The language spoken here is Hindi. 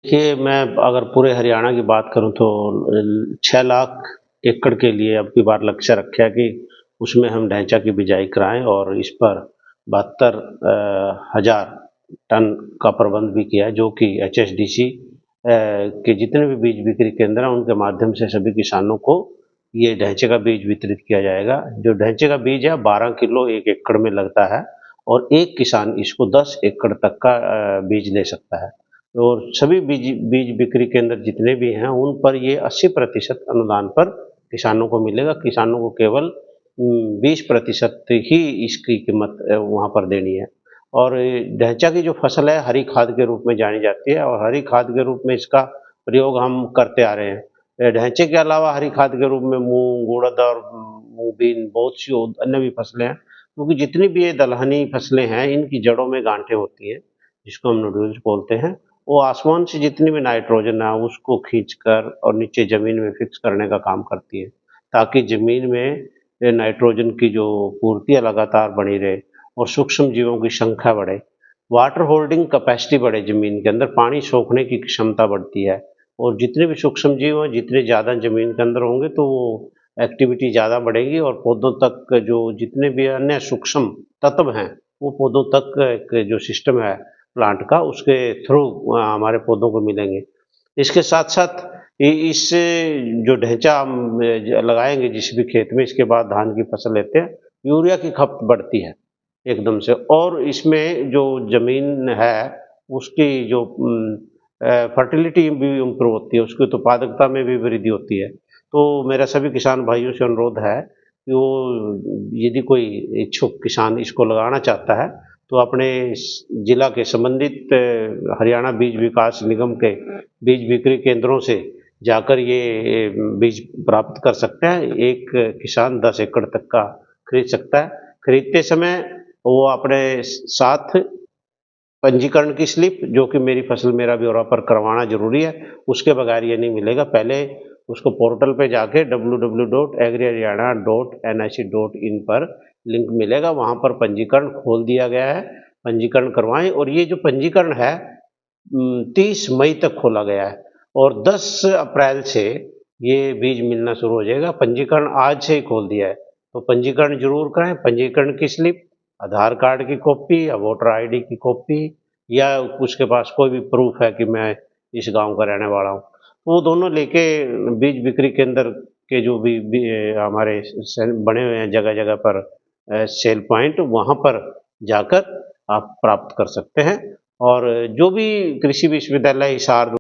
देखिए, मैं अगर पूरे हरियाणा की बात करूँ तो 6 लाख एकड़ के लिए अब की बार लक्ष्य रखा है कि उसमें हम ढैंचा की बिजाई कराएँ और इस पर 72 हज़ार टन का प्रबंध भी किया है, जो कि एचएसडीसी के जितने भी बीज बिक्री केंद्र हैं, उनके माध्यम से सभी किसानों को ये ढैंचे का बीज वितरित किया जाएगा। जो ढैंचे का बीज है 12 किलो 1 एकड़ में लगता है और एक किसान इसको 10 एकड़ तक का बीज ले सकता है। और सभी बीज बीज बिक्री केंद्र जितने भी हैं, उन पर ये 80% अनुदान पर किसानों को मिलेगा। किसानों को केवल 20% ही इसकी कीमत वहाँ पर देनी है। और ढैंचा की जो फसल है, हरी खाद के रूप में जानी जाती है और हरी खाद के रूप में इसका प्रयोग हम करते आ रहे हैं। ढैंचे के अलावा हरी खाद के रूप में मूँग, उड़द और मूँगबीन बहुत सी और अन्य भी फसलें हैं, क्योंकि जितनी भी ये दलहनी फसलें हैं, इनकी जड़ों में गांठें होती हैं, जिसको हम नोड्यूल्स बोलते हैं। वो आसमान से जितनी भी नाइट्रोजन है उसको खींचकर और नीचे ज़मीन में फिक्स करने का काम करती है, ताकि ज़मीन में नाइट्रोजन की जो पूर्ति है लगातार बनी रहे और सूक्ष्म जीवों की संख्या बढ़े। वाटर होल्डिंग कैपेसिटी बढ़े ज़मीन के अंदर, पानी सोखने की क्षमता बढ़ती है और जितने भी सूक्ष्म जीव हैं, जितने ज़्यादा ज़मीन के अंदर होंगे तो वो एक्टिविटी ज़्यादा बढ़ेगी और पौधों तक जो जितने भी अन्य सूक्ष्म तत्व हैं, वो पौधों तक एक जो सिस्टम है प्लांट का उसके थ्रू हमारे पौधों को मिलेंगे। इसके साथ-साथ इस जो ढैंचा हम लगाएँगे जिस भी खेत में इसके बाद धान की फसल लेते हैं, यूरिया की खपत बढ़ती है एकदम से और इसमें जो ज़मीन है उसकी जो फर्टिलिटी भी इम्प्रूव होती है, उसकी उत्पादकता में भी वृद्धि होती है। तो मेरा सभी किसान भाइयों से अनुरोध है कि वो यदि कोई इच्छुक किसान इसको लगाना चाहता है, तो अपने जिला के संबंधित हरियाणा बीज विकास निगम के बीज बिक्री केंद्रों से जाकर ये बीज प्राप्त कर सकते हैं। एक किसान 10 एकड़ तक का खरीद सकता है। खरीदते समय वो अपने साथ पंजीकरण की स्लिप, जो कि मेरी फसल मेरा ब्यौरा पर करवाना ज़रूरी है, उसके बगैर ये नहीं मिलेगा। पहले उसको पोर्टल पे जाके www.agriharyana.nic.in पर लिंक मिलेगा, वहाँ पर पंजीकरण खोल दिया गया है, पंजीकरण करवाएँ और ये जो पंजीकरण है 30 मई तक खोला गया है और 10 अप्रैल से ये बीज मिलना शुरू हो जाएगा। पंजीकरण आज से ही खोल दिया है, तो पंजीकरण ज़रूर कराएँ। पंजीकरण की स्लिप, आधार कार्ड की कॉपी या वोटर आईडी की कॉपी या उसके पास कोई भी प्रूफ है कि मैं इस गाँव का रहने वाला हूँ, वो दोनों लेके बीज बिक्री केंद्र के जो भी हमारे बने हुए हैं जगह-जगह पर सेल पॉइंट, वहाँ पर जाकर आप प्राप्त कर सकते हैं और जो भी कृषि विश्वविद्यालय हिसार